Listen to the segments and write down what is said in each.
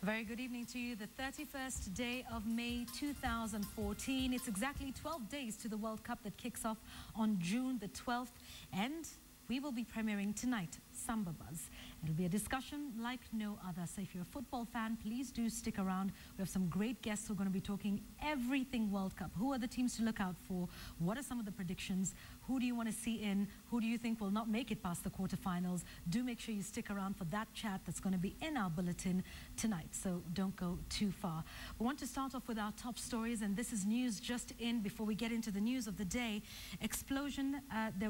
Very good evening to you. The 31st day of May 2014. It's exactly 12 days to the World Cup that kicks off on June the 12th. And we will be premiering tonight, Samba Buzz. It'll be a discussion like no other. So if you're a football fan, please do stick around. We have some great guests who are going to be talking everything World Cup. Who are the teams to look out for? What are some of the predictions? Who do you want to see in? Who do you think will not make it past the quarterfinals? Do make sure you stick around for that chat that's going to be in our bulletin tonight. So don't go too far. We want to start off with our top stories, and this is news just in before we get into the news of the day. Explosion,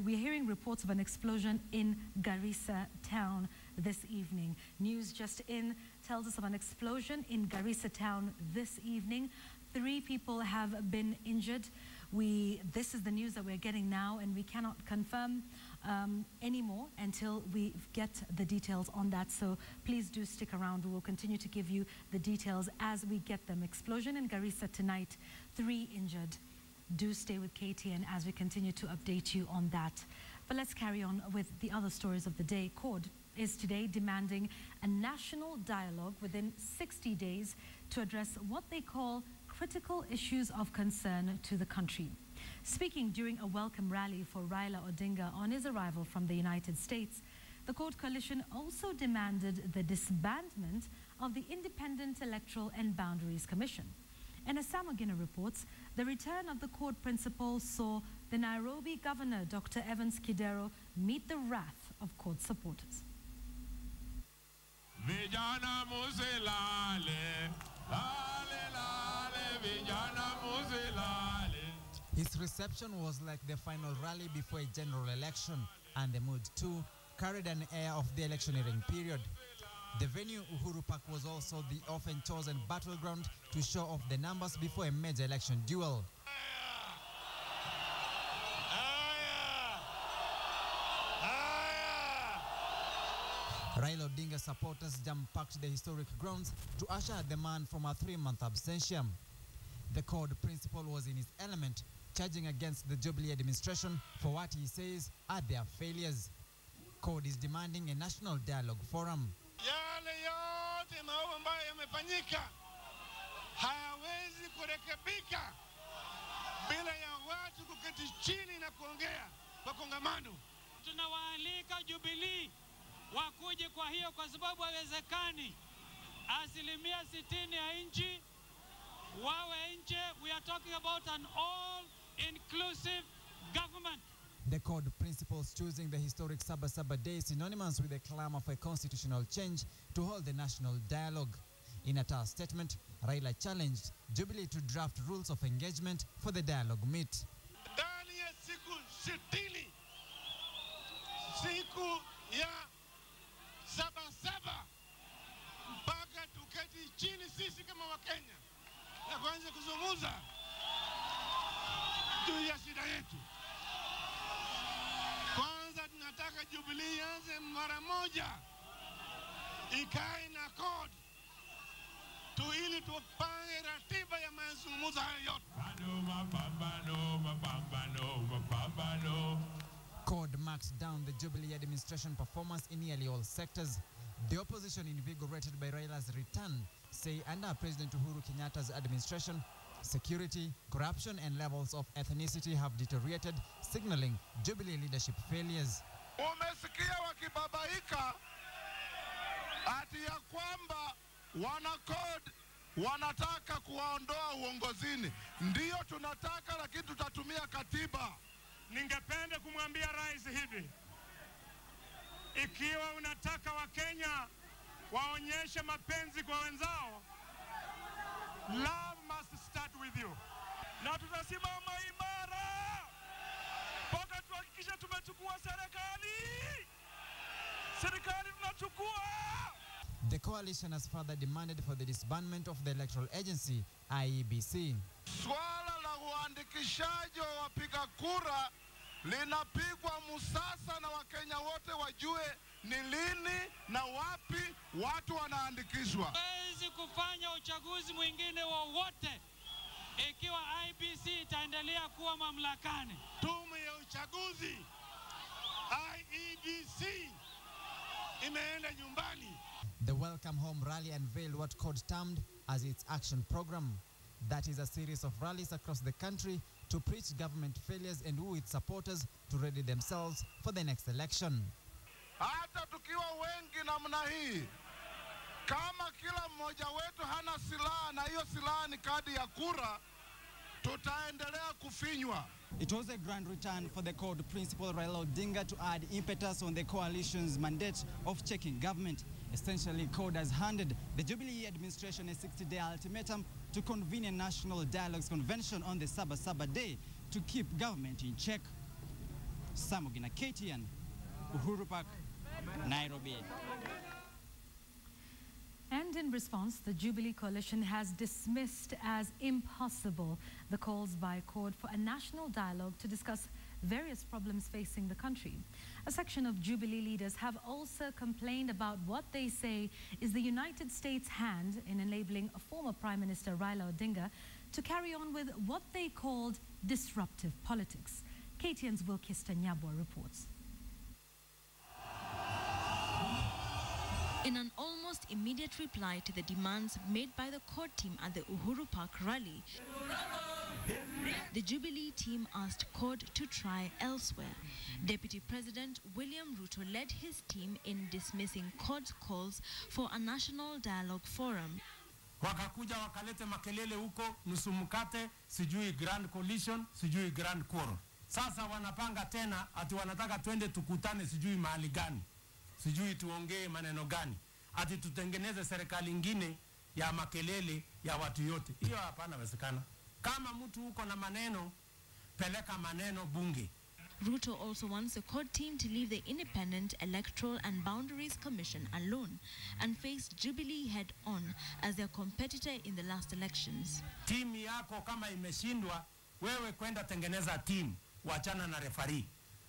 we're hearing reports of an explosion in Garissa town this evening. News just in tells us of an explosion in Garissa town this evening. 3 people have been injured. This is the news that we're getting now, and we cannot confirm anymore until we get the details on that. So please do stick around. We will continue to give you the details as we get them. Explosion in Garissa tonight, 3 injured. Do stay with KTN as we continue to update you on that. But let's carry on with the other stories of the day. CORD is today demanding a national dialogue within 60 days to address what they call critical issues of concern to the country. Speaking during a welcome rally for Raila Odinga on his arrival from the United States, the CORD coalition also demanded the disbandment of the Independent Electoral and Boundaries Commission. And as Samagina reports, the return of the CORD principal saw the Nairobi governor, Dr. Evans Kidero, meet the wrath of CORD supporters. Vijana musilale, lale lale, vijana musilale. His reception was like the final rally before a general election, and the mood too carried an air of the electioneering period. The venue, Uhuru Park, was also the often chosen battleground to show off the numbers before a major election duel. Raila Odinga supporters jam-packed the historic grounds to usher the man from a 3-month absentia. The CORD principal was in his element, charging against the Jubilee administration for what he says are their failures. CORD is demanding a national dialogue forum. Yale yote maovu ambayo yamefanyika hayawezi kurekebika bila ya watu kuketi chini na kuongea kwa kongamano. Tunawaalika Jubilee wakuje kwa hiyo, kwa sababu haiwezekani 60% ya nchi wawe nje. We are talking about an all-inclusive government. The CORD principals choosing the historic Saba Saba Day synonymous with the clamor for a constitutional change to hold the national dialogue. In a tough statement, Raila challenged Jubilee to draft rules of engagement for the dialogue meet. Ndani ya siku 60, siku ya Saba Saba, mpaka tuketi chini sisi kama Wakenya na kuanza kuzungumza juu ya shida yetu. Kwanza tunataka Jubilee ianze mara moja, ikae na CORD tu ili tupange ratiba ya mazungumzo hayo yote. CORD marked down the Jubilee administration performance in nearly all sectors. The opposition, invigorated by Raila's return, say under President Uhuru Kenyatta's administration, security, corruption and levels of ethnicity have deteriorated, signaling Jubilee leadership failures. Umesikia wakibabaika ati ya kwamba wana CORD wanataka kuwaondoa uongozini. Ndiyo tunataka, lakini tutatumia katiba. Ningependa kumwambia rais hivi: ikiwa unataka Wakenya waonyeshe mapenzi kwa wenzao, love must start with you. Na tutasimama imara mpaka tuhakikishe tumechukua serikali. Serikali tunachukua. The coalition has further demanded for the disbandment of the electoral agency, IEBC. Swala la uandikishaji wa wapiga kura linapigwa musasa, na Wakenya wote wajue ni lini na wapi watu wanaandikishwa. Hawezi kufanya uchaguzi mwingine wowote ikiwa IEBC itaendelea kuwa mamlakani. Tume ya uchaguzi IEBC imeenda nyumbani. The Welcome Home Rally unveiled what CORD termed as its action program. That is a series of rallies across the country to preach government failures and woo its supporters to ready themselves for the next election. Hata tukiwa wengi namna hii, kama kila mmoja wetu hana silaha na hiyo silaha ni kadi ya kura, tutaendelea kufinywa. It was a grand return for the CORD principal Raila Odinga to add impetus on the coalition's mandate of checking government. Essentially, CORD has handed the Jubilee administration a 60-day ultimatum to convene a national dialogues convention on the Saba Day to keep government in check. Samogina, KTN, Uhuru Park, Nairobi. And in response, the Jubilee coalition has dismissed as impossible the calls by CORD for a national dialogue to discuss various problems facing the country. A section of Jubilee leaders have also complained about what they say is the United States' hand in enabling a former Prime Minister Raila Odinga to carry on with what they called disruptive politics. KTN's Wilkista Nyabwa reports. In an almost immediate reply to the demands made by the CORD team at the Uhuru Park rally, the Jubilee team asked CORD to try elsewhere. Deputy President William Ruto led his team in dismissing CORD's calls for a national dialogue forum. Wakakuja wakalete makelele huko, nusu mkate, sijui Grand Coalition, sijui Grand Quorum. Sasa wanapanga tena ati wanataka twende tukutane sijui mahali gani. Sijui tuongee maneno gani. Ati tutengeneze serikali ingine ya makelele ya watu yote. Hiyo hapana wezekana. Kama mtu uko na maneno, peleka maneno bunge. Ruto also wants the CORD team to leave the Independent Electoral and Boundaries Commission alone and face Jubilee head-on as their competitor in the last elections. Timu yako kama imeshindwa, wewe kwenda tengeneza timu, wachana na referee.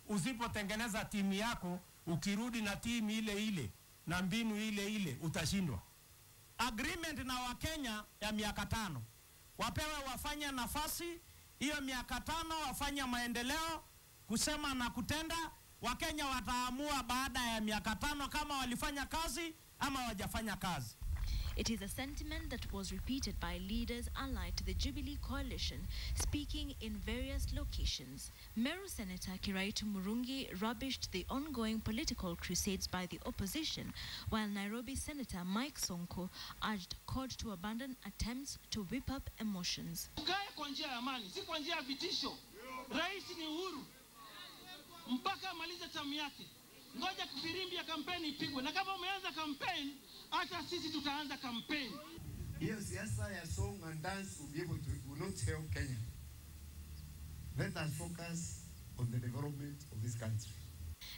Usipotengeneza timu yako, ukirudi na timu ile ile na mbinu ile ile, utashindwa. Agreement na Wakenya ya miaka 5. Wapewe wafanye nafasi, hiyo miaka 5 wafanye maendeleo, kusema na kutenda. Wakenya wataamua baada ya miaka 5 kama walifanya kazi ama hawajafanya kazi. It is a sentiment that was repeated by leaders allied to the Jubilee coalition, speaking in various locations. Meru Senator Kiraitu Murungi rubbished the ongoing political crusades by the opposition, while Nairobi Senator Mike Sonko urged CORD to abandon attempts to whip up emotions. Tukae kwa njia ya amani, si kwa njia ya vitisho. Rais ni uhuru mpaka amalize tamu yake. Ngoja firimbi ya kampeni ipigwe, na kama umeanza kampeni, hata sisi tutaanza kampeni. Hiyo siasa ya song and dance will not help Kenya. Let us focus on the development of this country.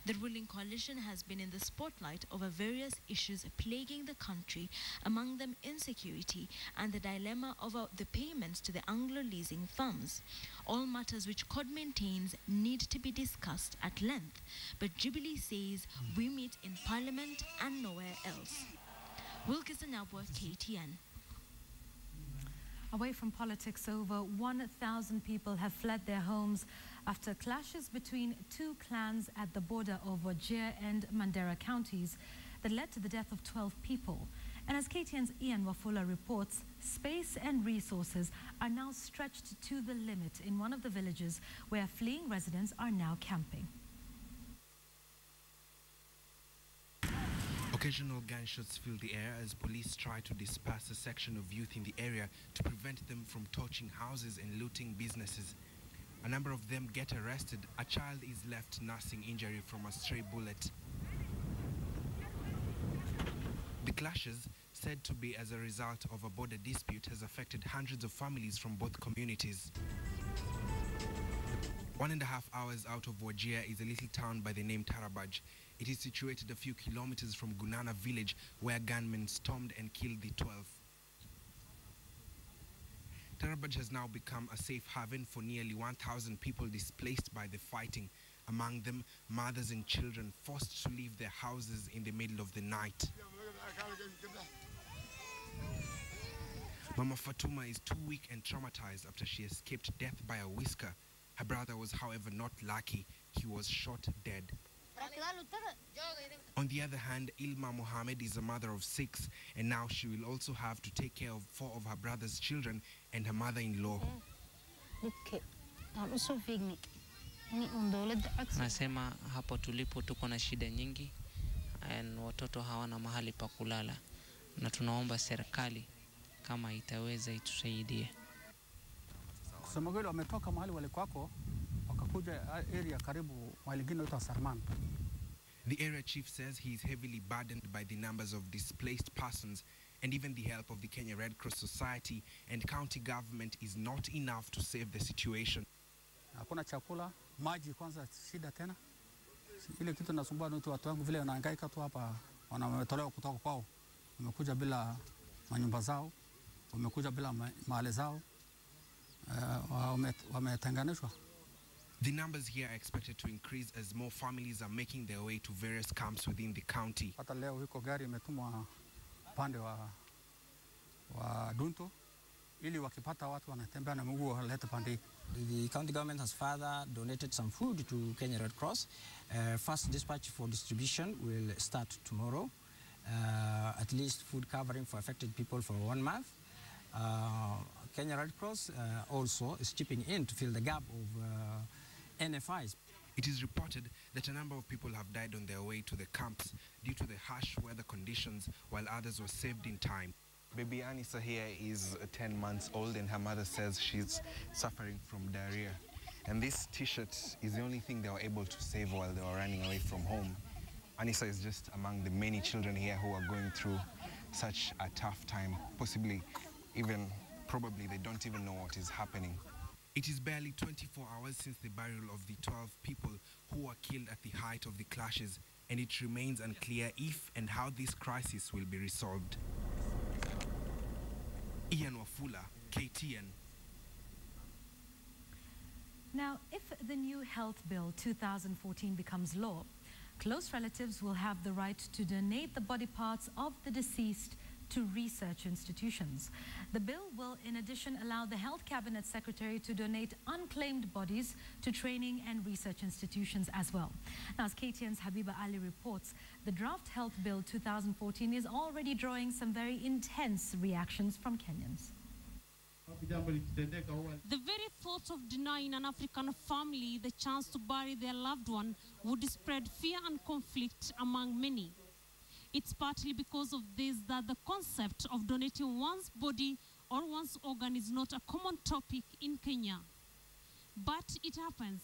The ruling coalition has been in the spotlight over various issues plaguing the country, among them insecurity and the dilemma over the payments to the Anglo-leasing firms. All matters which CORD maintains need to be discussed at length, but Jubilee says we meet in Parliament and nowhere else. Wilkista Nyabwa, KTN. Away from politics, over 1,000 people have fled their homes after clashes between two clans at the border of Wajir and Mandera counties that led to the death of 12 people. And as KTN's Ian Wafula reports, space and resources are now stretched to the limit in one of the villages where fleeing residents are now camping. Occasional gunshots fill the air as police try to disperse a section of youth in the area to prevent them from torching houses and looting businesses. A number of them get arrested. A child is left nursing injury from a stray bullet. The clashes, said to be as a result of a border dispute, has affected hundreds of families from both communities. 1.5 hours out of Wajir is a little town by the name Tarabaj. It is situated a few kilometers from Gunana village, where gunmen stormed and killed the 12. Tarabaj has now become a safe haven for nearly 1,000 people displaced by the fighting, among them mothers and children forced to leave their houses in the middle of the night. Mama Fatuma is too weak and traumatized after she escaped death by a whisker. Her brother was, however, not lucky. He was shot dead. On the other hand, Ilma Mohammed is a mother of 6, and now she will also have to take care of 4 of her brother's children and her mother-in-law. Nasema hapo tulipo tuko na shida nyingi na watoto hawana mahali pa kulala, na tunaomba serikali kama itaweza itusaidie. Kusema kweli wametoka mahali walikuwako wakakuja area karibu mahali inaitwa Sarman. The area chief says he is heavily burdened by the numbers of displaced persons, and even the help of the Kenya Red Cross Society and county government is not enough to save the situation. Hakuna chakula, maji kwanza shida tena. Ile kitu nasumbua ni watu wangu vile wanahangaika tu hapa, wametolewa kutoka kwao. Wamekuja bila manyumba zao, wamekuja bila mahali zao. Wametenganishwa. The numbers here are expected to increase as more families are making their way to various camps within the county. Hata leo hiko gari imetumwa pande wa Dunto ili wakipata watu wanatembea na mguu walete pande. The county government has further donated some food to Kenya Red Cross. First dispatch for distribution will start tomorrow. At least food covering for affected people for 1 month. Kenya Red Cross also is chipping in to fill the gap of NFIs. It is reported that a number of people have died on their way to the camps due to the harsh weather conditions, while others were saved in time. Baby Anissa here is 10 months old, and her mother says she's suffering from diarrhea. And this t-shirt is the only thing they were able to save while they were running away from home. Anissa is just among the many children here who are going through such a tough time. Probably they don't even know what is happening. It is barely 24 hours since the burial of the 12 people who were killed at the height of the clashes, and it remains unclear if and how this crisis will be resolved. Ian Wafula, KTN. Now, if the new Health Bill 2014 becomes law, close relatives will have the right to donate the body parts of the deceased to research institutions. The bill will, in addition, allow the Health Cabinet Secretary to donate unclaimed bodies to training and research institutions as well. Now, as KTN's Habiba Ali reports, the draft Health Bill 2014 is already drawing some very intense reactions from Kenyans. The very thought of denying an African family the chance to bury their loved one would spread fear and conflict among many. It's partly because of this that the concept of donating one's body or one's organ is not a common topic in Kenya. But it happens,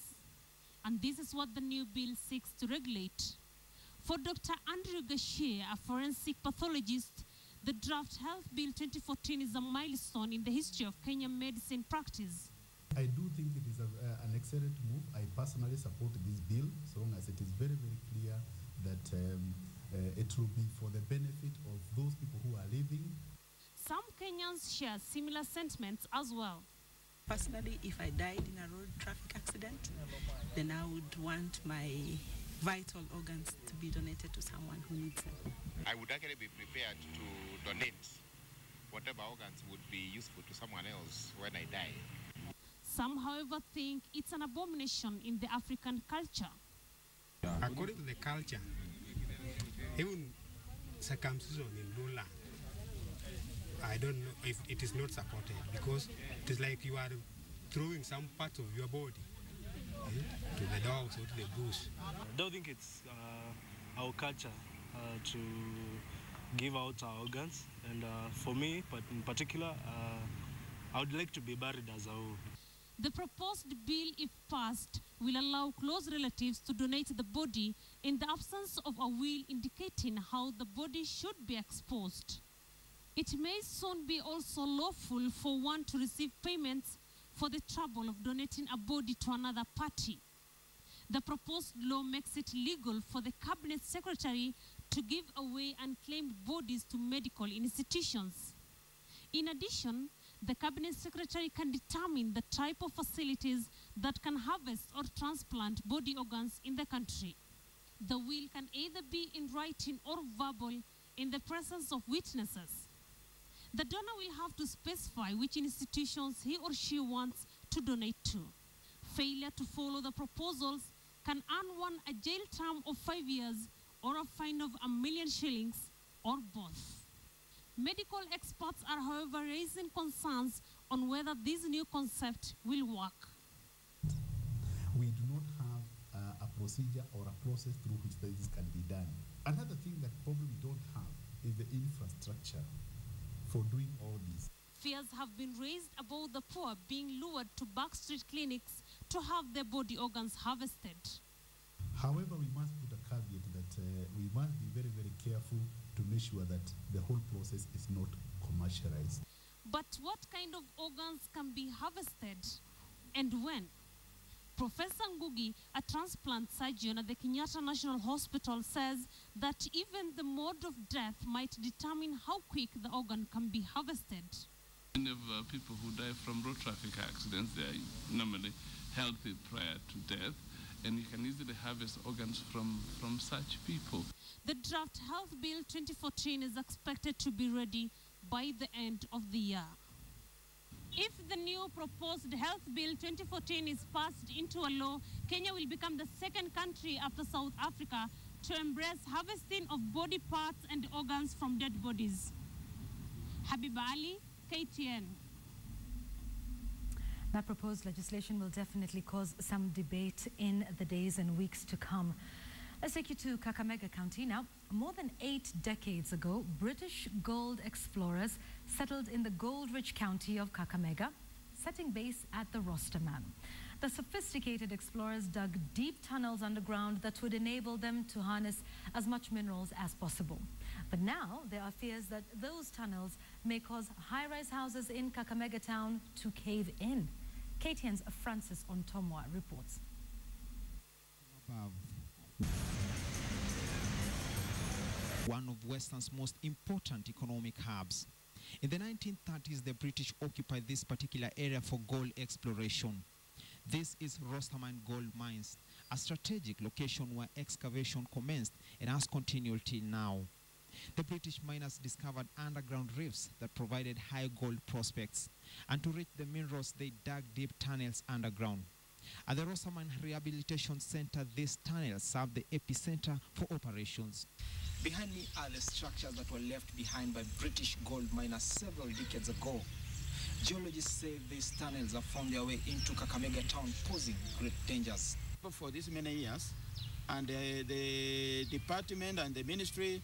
and this is what the new bill seeks to regulate. For Dr. Andrew Gashie, a forensic pathologist, the draft Health Bill 2014 is a milestone in the history of Kenyan medicine practice. I do think it is an excellent move. I personally support this bill, so long as it is very, very clear that it will be for the benefit of those people who are living. Some Kenyans share similar sentiments as well. Personally, if I died in a road traffic accident, then I would want my vital organs to be donated to someone who needs them. I would actually be prepared to donate whatever organs would be useful to someone else when I die. Some, however, think it's an abomination in the African culture. According to the culture, even circumcision in no land, I don't know if it is not supported, because it is like you are throwing some parts of your body to the dogs or to the bush. I don't think it's our culture to give out our organs, and for me, but in particular, I would like to be buried as a whole. The proposed bill, if passed, will allow close relatives to donate the body in the absence of a will indicating how the body should be exposed. It may soon be also lawful for one to receive payments for the trouble of donating a body to another party. The proposed law makes it legal for the Cabinet Secretary to give away unclaimed bodies to medical institutions. In addition, the Cabinet Secretary can determine the type of facilities that can harvest or transplant body organs in the country. The will can either be in writing or verbal in the presence of witnesses. The donor will have to specify which institutions he or she wants to donate to. Failure to follow the proposals can earn one a jail term of 5 years or a fine of 1 million shillings or both. Medical experts are, however, raising concerns on whether this new concept will work. We do not have a procedure or a process through which this can be done. Another thing that probably we don't have is the infrastructure for doing all this. Fears have been raised about the poor being lured to backstreet clinics to have their body organs harvested. However, we must put a caveat that we must be very, very careful to make sure that the whole process is not commercialized. But what kind of organs can be harvested and when? Professor Ngugi, a transplant surgeon at the Kenyatta National Hospital, says that even the mode of death might determine how quick the organ can be harvested. Many of people who die from road traffic accidents, they are normally healthy prior to death, and you can easily harvest organs from such people. The draft Health Bill 2014 is expected to be ready by the end of the year. If the new proposed Health Bill 2014 is passed into a law, Kenya will become the second country after South Africa to embrace harvesting of body parts and organs from dead bodies. Habiba Ali, KTN. That proposed legislation will definitely cause some debate in the days and weeks to come. Let's take you to Kakamega County now. More than 8 decades ago, British gold explorers settled in the gold-rich county of Kakamega, setting base at the Rosterman. The sophisticated explorers dug deep tunnels underground that would enable them to harness as much minerals as possible. But now there are fears that those tunnels may cause high-rise houses in Kakamega town to cave in. KTN's Francis Ontomwa reports. One of Western's most important economic hubs. In the 1930s, the British occupied this particular area for gold exploration. This is Rosterman Gold Mines, a strategic location where excavation commenced and has continued till now. The British miners discovered underground rifts that provided high gold prospects, and to reach the minerals, they dug deep tunnels underground. At the Rosterman Rehabilitation Center, these tunnels served the epicenter for operations. Behind me are the structures that were left behind by British gold miners several decades ago. Geologists say these tunnels have found their way into Kakamega town, posing great dangers. For these many years, and the department and the ministry,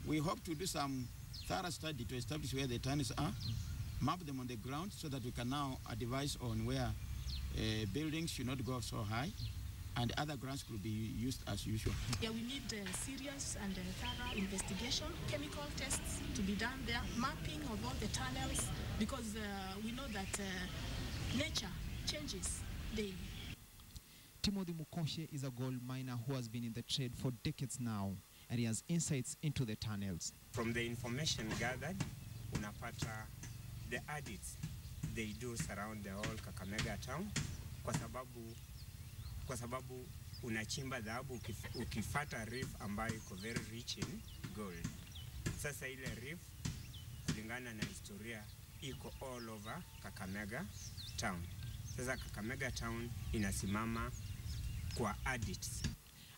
we hope to do some thorough study to establish where the tunnels are, map them on the ground so that we can now advise on where buildings should not go so high, and other grants could be used as usual. Yeah, we need serious and thorough investigation, chemical tests to be done there, mapping of all the tunnels, because we know that nature changes daily. Timothy Mukoshe is a gold miner who has been in the trade for decades now, and he has insights into the tunnels. From the information gathered, unapata the audits they do surround the whole Kakamega town, kwa sababu unachimba dhahabu ukifata reef ambayo iko very rich in gold. Sasa ile reef kulingana na historia iko all over Kakamega town. Sasa Kakamega town inasimama kwa audits.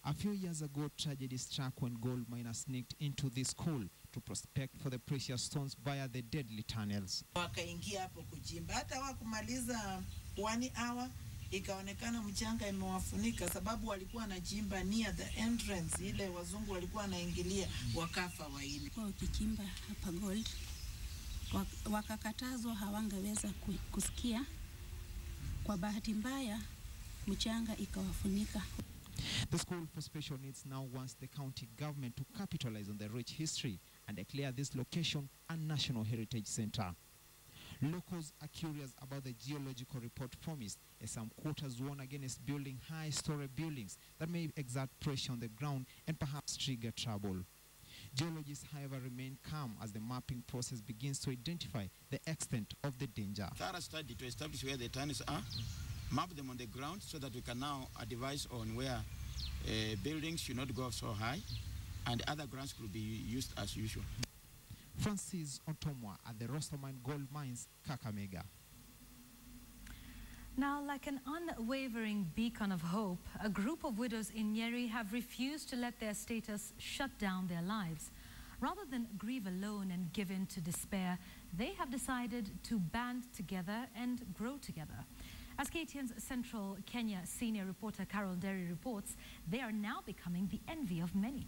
A few years ago, tragedy struck when gold miners sneaked into this school to prospect for the precious stones via the deadly tunnels. Wakaingia hapo kuchimba, hata wakumaliza 1 hour ikaonekana mchanga imewafunika, sababu walikuwa wanachimba near the entrance ile wazungu walikuwa wanaingilia, wakafa waini. Kwa ukichimba hapa gold, wakakatazwa, hawangeweza kusikia. Kwa bahati mbaya mchanga ikawafunika. The School for Special Needs now wants the county government to capitalize on the rich history and declare this location a National Heritage Center. Locals are curious about the geological report promised, as some quarters warn against building high-story buildings that may exert pressure on the ground and perhaps trigger trouble. Geologists, however, remain calm as the mapping process begins to identify the extent of the danger. Thorough study to establish where the tunnels are, map them on the ground so that we can now advise on where buildings should not go so high, and other grants could be used as usual. Francis Ontomwa at the Rosterman Gold Mines, Kakamega. Now, like an unwavering beacon of hope, a group of widows in Nyeri have refused to let their status shut down their lives. Rather than grieve alone and give in to despair, they have decided to band together and grow together. As KTN's Central Kenya senior reporter Carol Derry reports, they are now becoming the envy of many.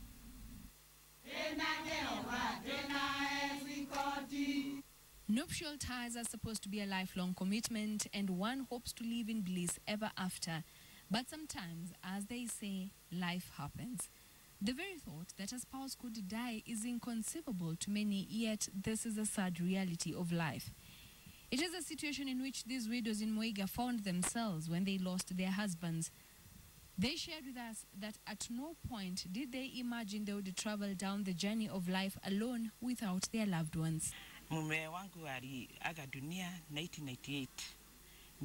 Nuptial ties are supposed to be a lifelong commitment, and one hopes to live in bliss ever after. But sometimes, as they say, life happens. The very thought that a spouse could die is inconceivable to many, yet this is a sad reality of life. It is a situation in which these widows in Muiga found themselves when they lost their husbands. They shared with us that at no point did they imagine they would travel down the journey of life alone without their loved ones. Mume wangu aliaga dunia 1998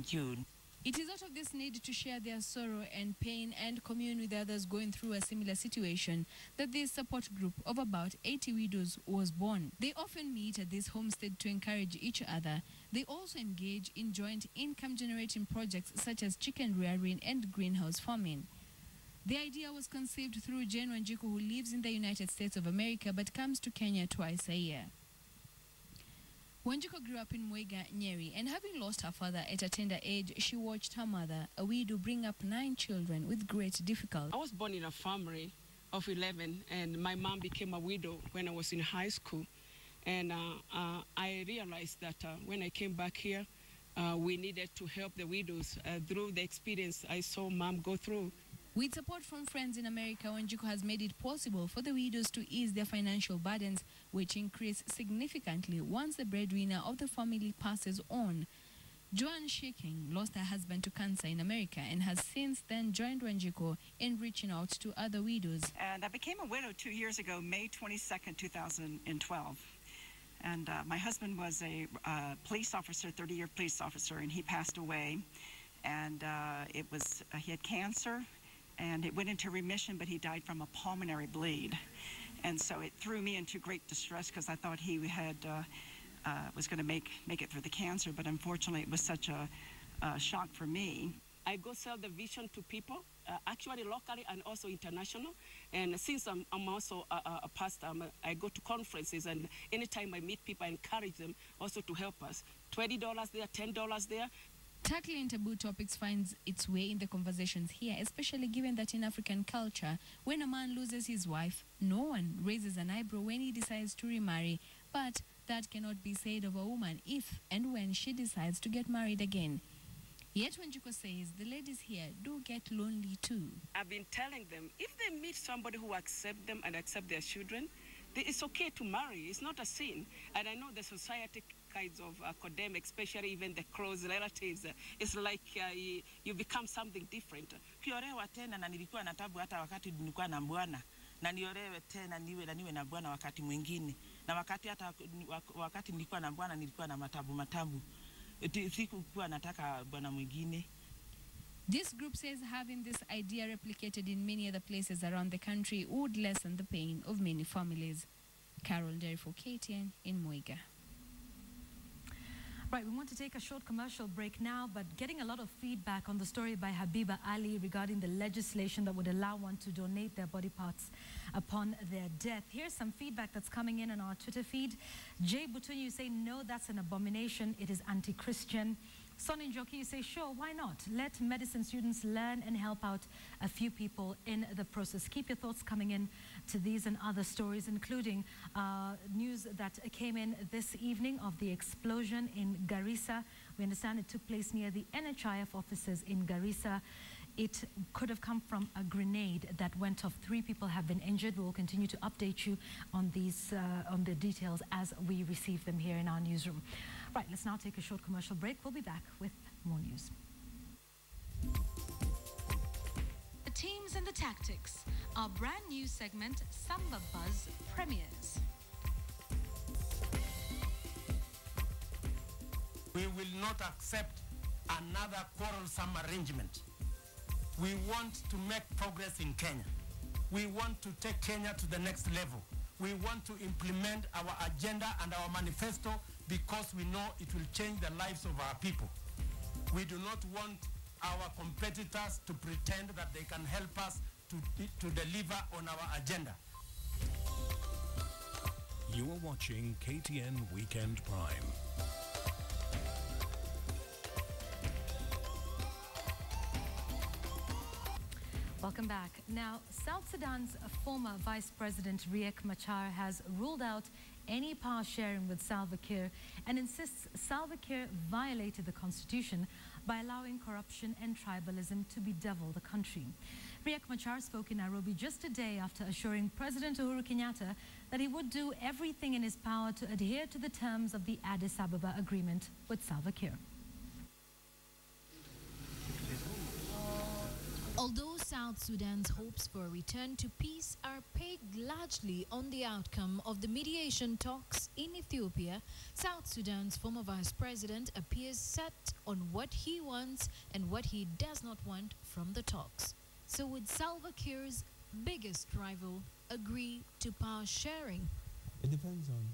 June. It is out of this need to share their sorrow and pain and commune with others going through a similar situation that this support group of about 80 widows was born. They often meet at this homestead to encourage each other. They also engage in joint income-generating projects such as chicken rearing and greenhouse farming. The idea was conceived through Jane Wanjiku, who lives in the United States of America but comes to Kenya twice a year. Wanjiku grew up in Muiga, Nyeri, and having lost her father at a tender age, she watched her mother, a widow, bring up 9 children with great difficulty. I was born in a family of 11, and my mom became a widow when I was in high school. And I realized that when I came back here, we needed to help the widows through the experience I saw mom go through. With support from friends in America, Wanjiku has made it possible for the widows to ease their financial burdens, which increase significantly once the breadwinner of the family passes on. Joan Shaking lost her husband to cancer in America and has since then joined Wanjiku in reaching out to other widows. And I became a widow 2 years ago, May 22nd, 2012. And my husband was a police officer, 30-year police officer, and he passed away. And he had cancer. And it went into remission, but he died from a pulmonary bleed. And so it threw me into great distress because I thought he had was going to make it through the cancer, but unfortunately it was such a shock for me. I go sell the vision to people, actually locally and also international. And since I'm also a pastor, I go to conferences, and anytime I meet people, I encourage them also to help us. $20 there, $10 there. Tackling taboo topics finds its way in the conversations here, especially given that in African culture, when a man loses his wife, no one raises an eyebrow when he decides to remarry. But that cannot be said of a woman if and when she decides to get married again. Yet Wanjiku says the ladies here do get lonely too. I've been telling them, if they meet somebody who accepts them and accepts their children, it's okay to marry. It's not a sin. And I know the society kinds of condemn, especially even the close relatives. It's like you become something different. Kiolewa tena na nilikuwa na tabu hata wakati nilikuwa na bwana, na niolewe tena niwe na bwana wakati mwingine, na wakati nilikuwa na bwana nilikuwa na matabu. Sikuwa nataka bwana mwingine. This group says having this idea replicated in many other places around the country would lessen the pain of many families. Carol Derry for KTN in Muiga. Right, we want to take a short commercial break now, but getting a lot of feedback on the story by Habiba Ali regarding the legislation that would allow one to donate their body parts upon their death. Here's some feedback that's coming in on our Twitter feed. Jay Butunyi, you say, no, that's an abomination. It is anti-Christian. Sonny Njoki, you say, sure, why not? Let medicine students learn and help out a few people in the process. Keep your thoughts coming in to these and other stories, including news that came in this evening of the explosion in Garissa. We understand it took place near the NHIF offices in Garissa. It could have come from a grenade that went off. 3 people have been injured. We will continue to update you on these, on the details as we receive them here in our newsroom. Right, let's now take a short commercial break. We'll be back with more news. The teams and the tactics. Our brand new segment, Samba Buzz, premieres. We will not accept another quarrelsome arrangement. We want to make progress in Kenya. We want to take Kenya to the next level. We want to implement our agenda and our manifesto because we know it will change the lives of our people. We do not want our competitors to pretend that they can help us to deliver on our agenda. You are watching KTN Weekend Prime. Welcome back. Now, South Sudan's former Vice President Riek Machar has ruled out any power sharing with Salva Kiir and insists Salva Kiir violated the constitution by allowing corruption and tribalism to bedevil the country. Riek Machar spoke in Nairobi just a day after assuring President Uhuru Kenyatta that he would do everything in his power to adhere to the terms of the Addis Ababa agreement with Salva Kiir. Although South Sudan's hopes for a return to peace are pegged largely on the outcome of the mediation talks in Ethiopia, South Sudan's former vice president appears set on what he wants and what he does not want from the talks. So would Salva Kiir's biggest rival agree to power sharing? It depends on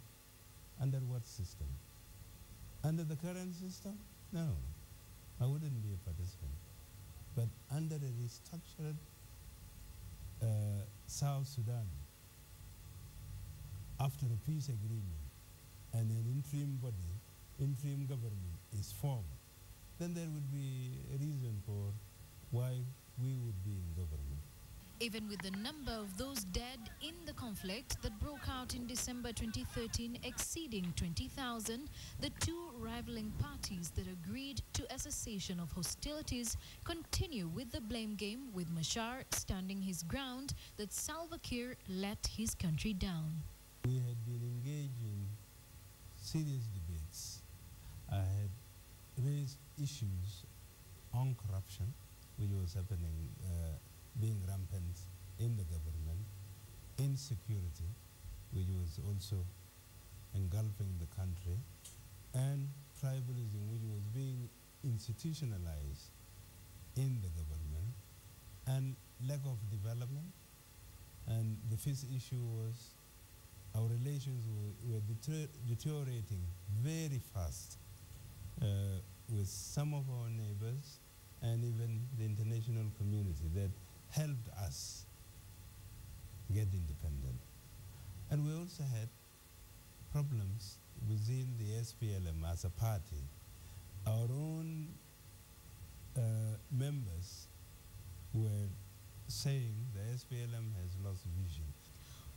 under what system. Under the current system? No, I wouldn't be a participant. But under a restructured South Sudan, after a peace agreement and an interim government is formed, then there would be a reason for why we would be in government. Even with the number of those dead in the conflict that broke out in December 2013 exceeding 20,000, the two rivaling parties that agreed to a cessation of hostilities continue with the blame game, with Machar standing his ground that Salva Kiir let his country down. We had been engaged in serious debates. I had raised issues on corruption, which was happening, being rampant in the government, insecurity, which was also engulfing the country, and tribalism, which was being institutionalized in the government, and lack of development. And the fifth issue was our relations were deteriorating very fast with some of our neighbors and even the international community that helped us get independent. And we also had problems within the SPLM as a party. Our own members were saying the SPLM has lost vision.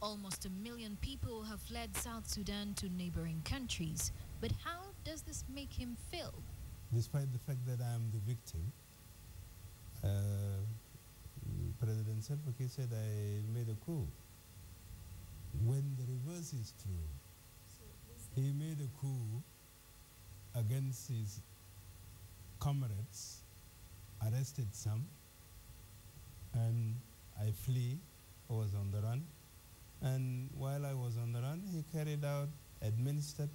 Almost 1 million people have fled South Sudan to neighboring countries. But how does this make him feel? Despite the fact that I am the victim, President Salva Kiir said I made a coup. When the reverse is true, he made a coup against his comrades, arrested some, and I flee. I was on the run. And while I was on the run, he administered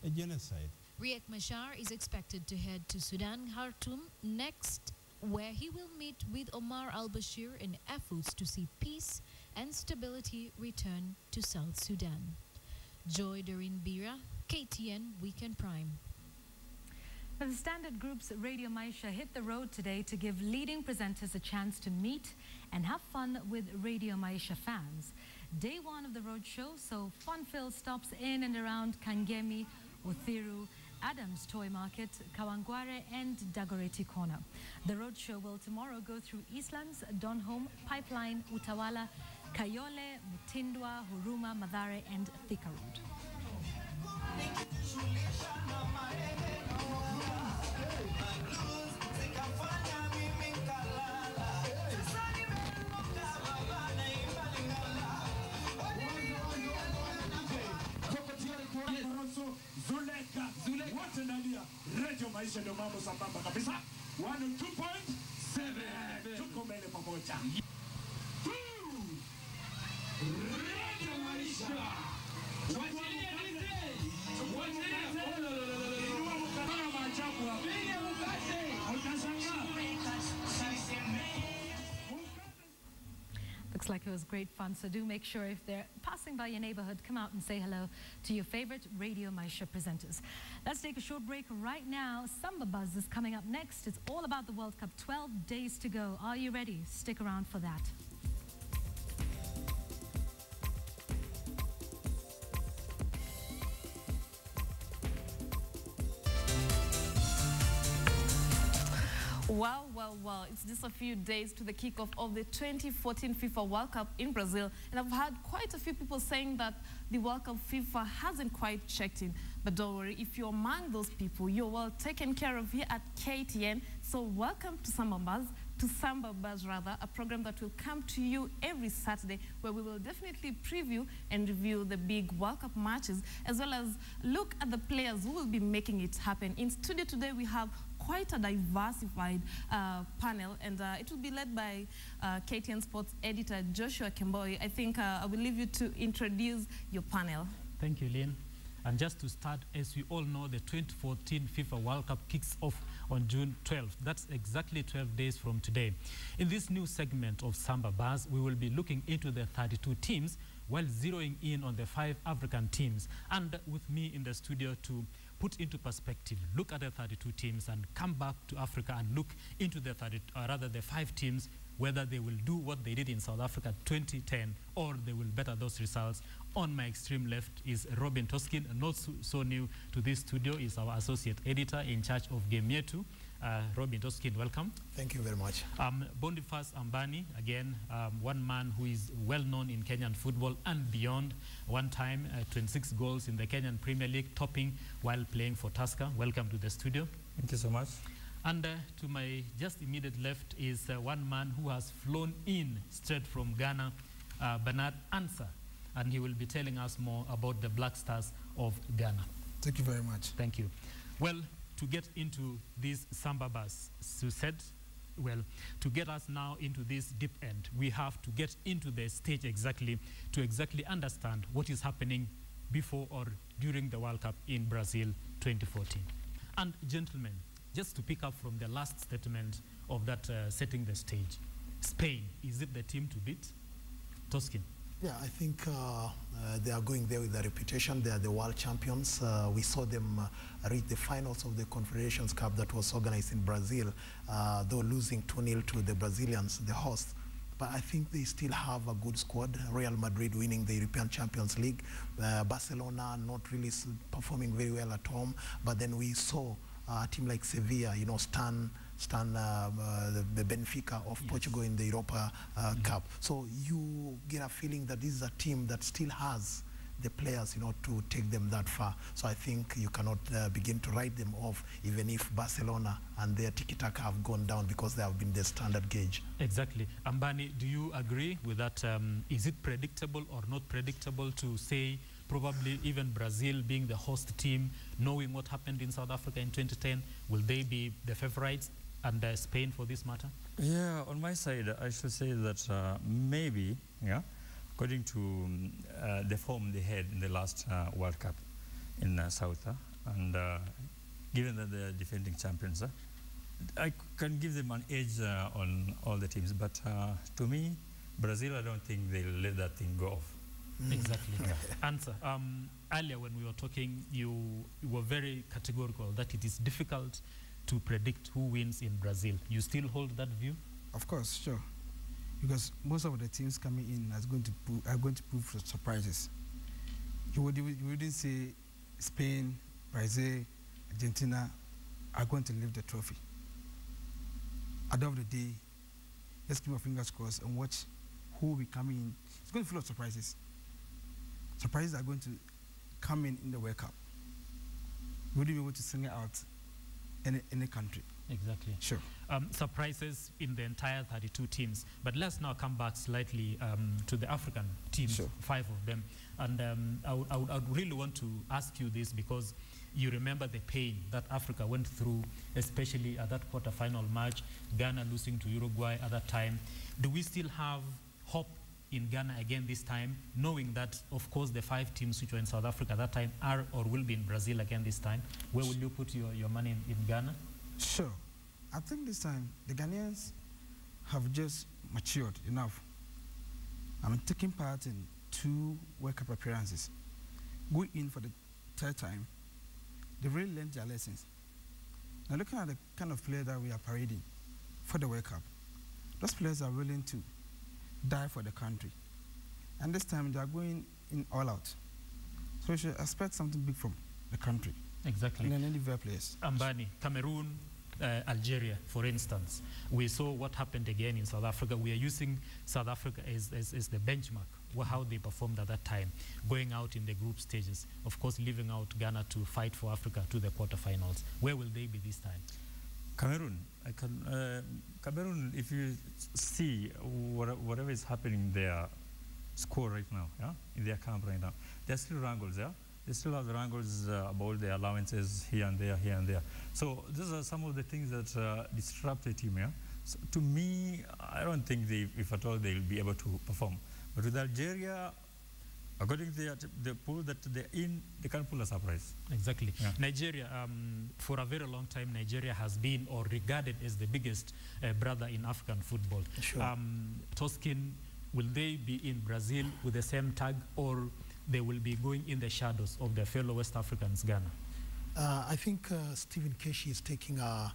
a genocide. Riek Machar is expected to head to Sudan, Khartoum next, where he will meet with Omar al-Bashir in efforts to see peace and stability return to South Sudan. Joy Doreen Bira, KTN Weekend Prime. Now, the Standard Group's Radio Maisha hit the road today to give leading presenters a chance to meet and have fun with Radio Maisha fans. Day one of the roadshow, so fun-filled stops in and around Kangemi, Uthiru, Adams Toy Market, Kawangware and Dagoretti Corner. The roadshow will tomorrow go through Eastlands, Donholm, Pipeline, Utawala, Kayole, Mutindwa, Huruma, Mathare and Thika Road. Wote ndani ya Radio Maisha ndio mambo sambamba kabisa. 102.7 tuko mbele pamoja. Radio Maisha. Wachilia DJ. Wachilia. Inua mkabala maajabu hapa. Piga mkate. Utashangaa. Looks like it was great fun, so do make sure if they're passing by your neighborhood, come out and say hello to your favorite Radio Maisha presenters. Let's take a short break right now. Samba Buzz is coming up next. It's all about the World Cup. 12 days to go. Are you ready? Stick around for that. Well, it's just a few days to the kickoff of the 2014 FIFA World Cup in Brazil, and I've had quite a few people saying that the World Cup FIFA hasn't quite checked in. But don't worry, if you're among those people, you're well taken care of here at KTN. So welcome to Samba Buzz, a program that will come to you every Saturday, where we will definitely preview and review the big World Cup matches, as well as look at the players who will be making it happen. In studio today, we have quite a diversified panel, and it will be led by KTN Sports editor Joshua Kemboi. I think I will leave you to introduce your panel. Thank you, Lynn. And just to start, as we all know, the 2014 FIFA World Cup kicks off on June 12th. That's exactly 12 days from today. In this new segment of Samba Buzz, we will be looking into the 32 teams while zeroing in on the 5 African teams. And with me in the studio to put into perspective, look at the 32 teams and come back to Africa and look into the 5 teams, whether they will do what they did in South Africa 2010 or they will better those results. On my extreme left is Robin Toskin, not so new to this studio, is our associate editor in charge of Game Yetu. Robin Toskin, welcome. Thank you very much. Boniface Ambani, again, one man who is well known in Kenyan football and beyond. One time, 26 goals in the Kenyan Premier League, topping while playing for Tusker. Welcome to the studio. Thank you so much. And to my just immediate left is one man who has flown in straight from Ghana, Bernard Ansah, and he will be telling us more about the Black Stars of Ghana. Thank you very much. Thank you. Well, to get into this Samba Buzz, Sue said, well, to get us now into this deep end, we have to get into the stage to exactly understand what is happening before or during the World Cup in Brazil 2014. And gentlemen, just to pick up from the last statement of that setting the stage, Spain, is it the team to beat? Toskin. Yeah, I think they are going there with a reputation. They are the world champions. We saw them reach the finals of the Confederations Cup that was organized in Brazil, though losing 2-0 to the Brazilians, the hosts. But I think they still have a good squad. Real Madrid winning the European Champions League. Barcelona not really performing very well at home. But then we saw a team like Sevilla, you know, the Benfica of Portugal in the Europa Cup. So you get a feeling that this is a team that still has the players, you know, to take them that far. So I think you cannot begin to write them off, even if Barcelona and their tiki-taka have gone down, because they have been the standard gauge. Exactly. Ambani, do you agree with that? Is it predictable or not predictable to say probably even Brazil being the host team, knowing what happened in South Africa in 2010, will they be the favorites, and Spain for this matter? Yeah, on my side, I should say that maybe, yeah, according to the form they had in the last World Cup in South, and given that they're defending champions, I can give them an edge on all the teams. But to me, Brazil, I don't think they'll let that thing go off. Exactly. Answer. Earlier when we were talking, you were very categorical that it is difficult to predict who wins in Brazil. You still hold that view? Of course, sure. Because most of the teams coming in are going to prove surprises. You wouldn't say Spain, Brazil, Argentina are going to lift the trophy. At the end of the day, let's keep our fingers crossed and watch who will be coming in. It's going to be full of surprises. Surprises are going to come in the World Cup. We wouldn't be able to sing it out in any country. Exactly. Sure. Surprises in the entire 32 teams. But let's now come back slightly to the African teams, sure. 5 of them. And I would really want to ask you this, because you remember the pain that Africa went through, especially at that quarter-final match, Ghana losing to Uruguay at that time. Do we still have hope in Ghana again this time, knowing that, of course, the 5 teams which were in South Africa at that time are or will be in Brazil again this time? Where will you put your money in Ghana? Sure. I think this time the Ghanaians have just matured enough I'm taking part in 2 World Cup appearances. Going in for the 3rd time, they really learned their lessons. Now looking at the kind of players that we are parading for the World Cup, those players are willing to die for the country. And this time they are going in all out. So we should expect something big from the country. Exactly. And then individual players. Ambani, Cameroon, Algeria, for instance. We saw what happened again in South Africa. We are using South Africa as the benchmark, how they performed at that time, going out in the group stages. Of course, leaving out Ghana to fight for Africa to the quarterfinals. Where will they be this time? Cameroon. Cameroon, if you see whatever is happening in their score right now, yeah, in their camp right now, there are still wrangles, yeah? They still have wrangles about the allowances here and there. So these are some of the things that disrupt the team, yeah? So to me, I don't think if at all they will be able to perform. But with Algeria, according to the pool that they're in, they can pull a surprise. Exactly. Yeah. Nigeria, for a very long time, Nigeria has been or regarded as the biggest brother in African football. Sure. Toskin, will they be in Brazil with the same tag, or they will be going in the shadows of their fellow West Africans, Ghana? I think Stephen Keshi is taking a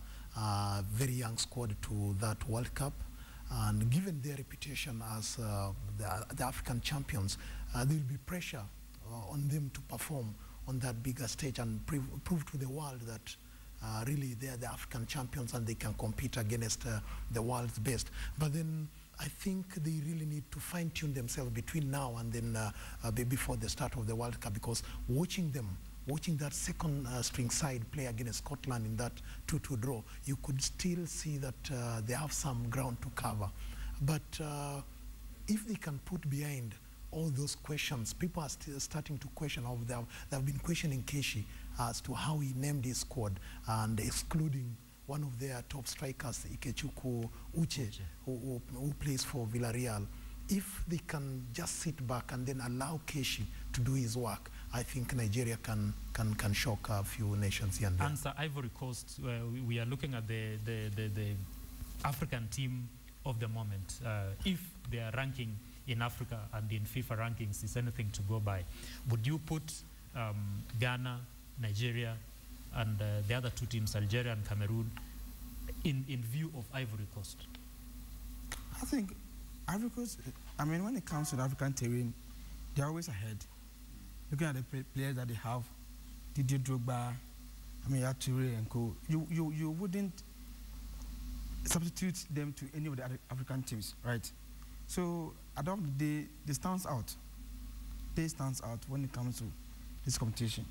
very young squad to that World Cup. And given their reputation as the African champions, there will be pressure on them to perform on that bigger stage and prove to the world that really they are the African champions and they can compete against the world's best. But then I think they really need to fine-tune themselves between now and then before the start of the World Cup, because watching that second string side play against Scotland in that 2-2 draw, you could still see that they have some ground to cover. But if they can put behind all those questions, people are still starting to question, they have been questioning Keshi as to how he named his squad and excluding one of their top strikers, Ikechukwu Uche, who plays for Villarreal. If they can just sit back and then allow Keshi to do his work, I think Nigeria can shock a few nations here and there. Answer Ivory Coast, we are looking at the African team of the moment. If their ranking in Africa and in FIFA rankings is anything to go by, would you put Ghana, Nigeria, and the other 2 teams, Algeria and Cameroon, in view of Ivory Coast? I think Ivory Coast, I mean, when it comes to the African terrain, they're always ahead. Looking at the players that they have, Didier Drogba, I mean, Toure and co, you wouldn't substitute them to any of the other African teams, right? So at the end of the day, they stand out. They stand out when it comes to this competition.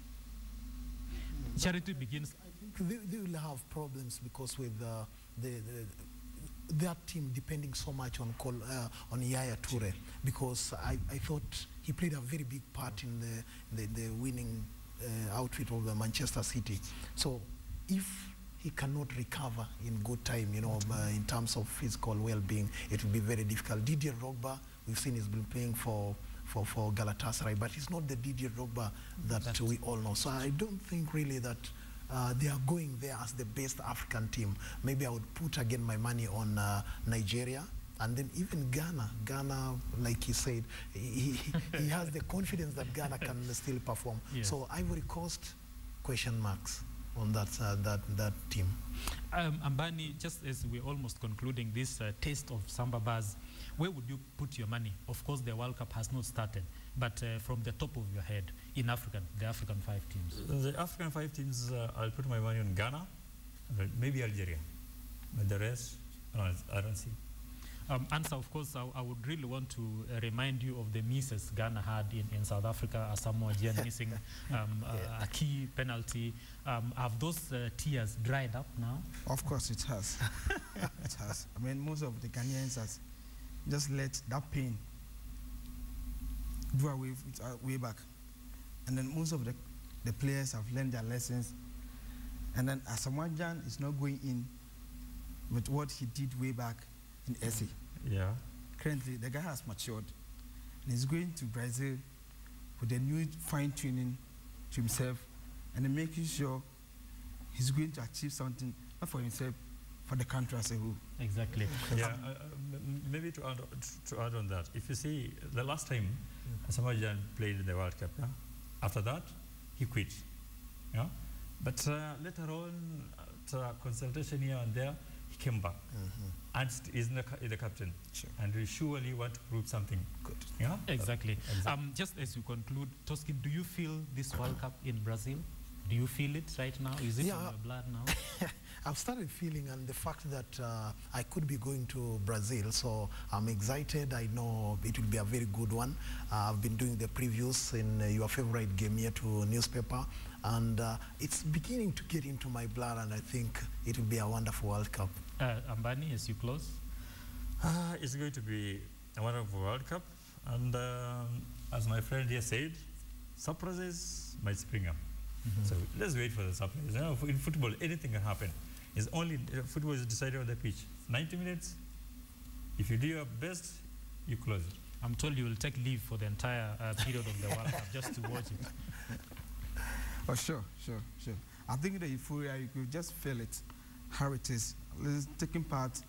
Charity begins. I think they will have problems because with their team depending so much on Yaya Toure, because I thought he played a very big part in the winning outfit of the Manchester City. So if he cannot recover in good time, you know, in terms of physical well-being, it will be very difficult. Didier Drogba, we've seen he's been playing for Galatasaray, but he's not the Didier Drogba that we all know. So I don't think really that they are going there as the best African team. Maybe I would put again my money on Nigeria, and then even Ghana, like he said, he has the confidence that Ghana can still perform. Yes. So Ivory Coast, question marks on that team. Ambani, just as we're almost concluding this taste of Samba Bars, where would you put your money? Of course, the World Cup has not started, but from the top of your head, in African, the African 5 teams. The African 5 teams, I'll put my money on Ghana, maybe Algeria, but the rest, I don't see. Answer, of course, I would really want to remind you of the misses Ghana had in South Africa, Asamoah Gyan missing a key penalty. Have those tears dried up now? Of course it has. It has. I mean, most of the Ghanaians has just let that pain go away way back. And then most of the players have learned their lessons. And then Asamoah Gyan is not going in with what he did way back in SA. Yeah. Currently, the guy has matured. And he's going to Brazil with a new fine-tuning to himself and then making sure he's going to achieve something, not for himself, for the country as a whole. Exactly. Yeah, maybe to add on that, if you see the last time Asamoah played in the World Cup, yeah? After that he quit. Yeah? But later on, consultation here and there, he came back and is the captain. Sure. And we surely want to prove something good. Yeah? Exactly. Just as you conclude, Toskin, do you feel this World Cup in Brazil? Do you feel it right now? Is it in your blood now? I've started feeling, and the fact that I could be going to Brazil, so I'm excited. I know it will be a very good one. I've been doing the previews in your favorite game here to newspaper, and it's beginning to get into my blood, and I think it will be a wonderful World Cup. Ambani, as you close? It's going to be a wonderful World Cup, and as my friend here said, surprises might spring up. So let's wait for the surprise. You know, in football, anything can happen. It's only football is decided on the pitch. 90 minutes. If you do your best, you close it. I'm told you will take leave for the entire period of the World Cup just to watch it. Oh, sure. I think the euphoria, you could just feel it, how it is. Taking part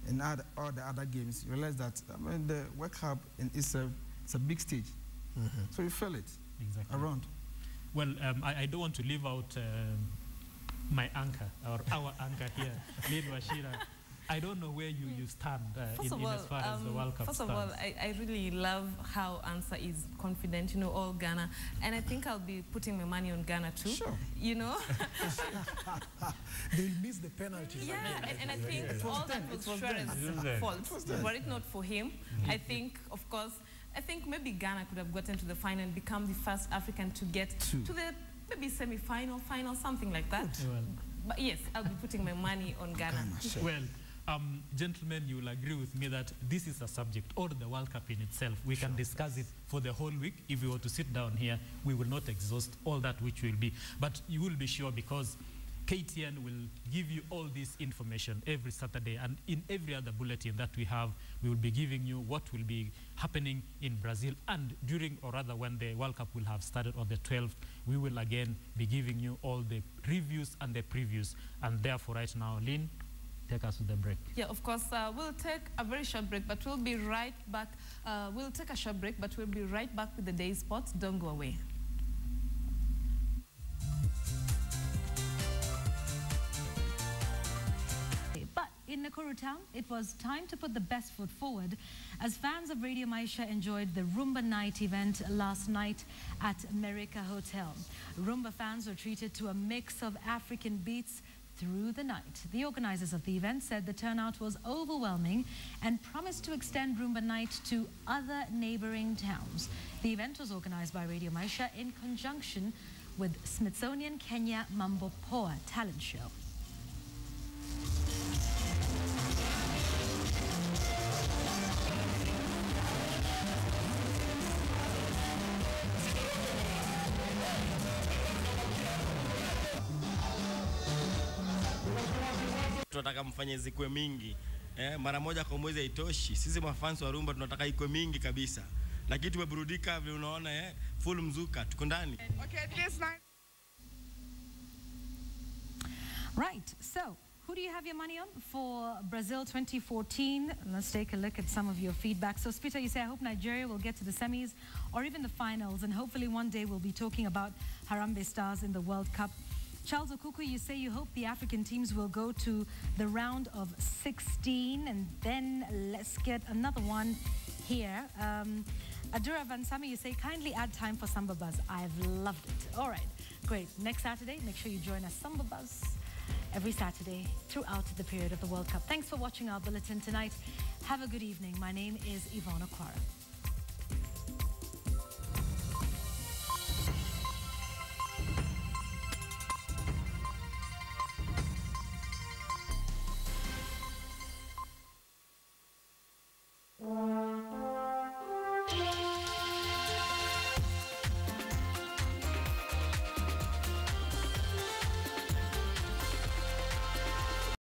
in all the other games, you realize that the World Cup in itself, it's a big stage. So you feel it around. Well, I don't want to leave out my anchor, or our anchor here, Lynn Washira. I don't know where you stand as far as the World Cup First stands. of all, I really love how Answer is confident, you know, all Ghana. And I think I'll be putting my money on Ghana too. Sure. You know? They'll miss the penalty. Yeah, and I think all that was Schwerer's fault. Were it not for him, I think, of course, maybe Ghana could have gotten to the final and become the first African to get to the maybe semi-final, final, something like that. Well. But yes, I'll be putting my money on Ghana. Well, gentlemen, you will agree with me that this is a subject, or the World Cup in itself. We can discuss it for the whole week. If we were to sit down here, we will not exhaust all that which will be. But you will be sure, because KTN will give you all this information every Saturday, and in every other bulletin that we have, we will be giving you what will be happening in Brazil, and during, or rather when the World Cup will have started on the 12th, we will again be giving you all the reviews and the previews. And therefore right now, Lynn, take us to the break. Yeah, of course, we'll take a very short break, but we'll be right back. We'll take a short break, but we'll be right back with the day's sports. Don't go away. But in Nakuru town, it was time to put the best foot forward as fans of Radio Maisha enjoyed the Rumba Night event last night at America Hotel. Rumba fans were treated to a mix of African beats through the night. The organizers of the event said the turnout was overwhelming and promised to extend Rumba Night to other neighboring towns. The event was organized by Radio Maisha in conjunction with Smithsonian Kenya Mambo Poa talent show. Tunataka mfanye zikwe mingi. Mara moja kwa mwezi haitoshi. Sisi mafans wa rumba tunataka ikwe mingi kabisa. Lakini tumeburudika vile unaona full mzuka tuko ndani. Okay, this night. Right, so who do you have your money on for Brazil 2014? Let's take a look at some of your feedback. So Spita, you say, I hope Nigeria will get to the semis or even the finals, and hopefully one day we'll be talking about Harambee Stars in the World Cup. Charles Okuku, you say you hope the African teams will go to the round of 16, and then let's get another one here. Adura Vansami, you say kindly add time for Samba Buzz. I've loved it. All right, great. Next Saturday, make sure you join us Samba Buzz every Saturday throughout the period of the World Cup. Thanks for watching our bulletin tonight. Have a good evening. My name is Yvonne Aquara.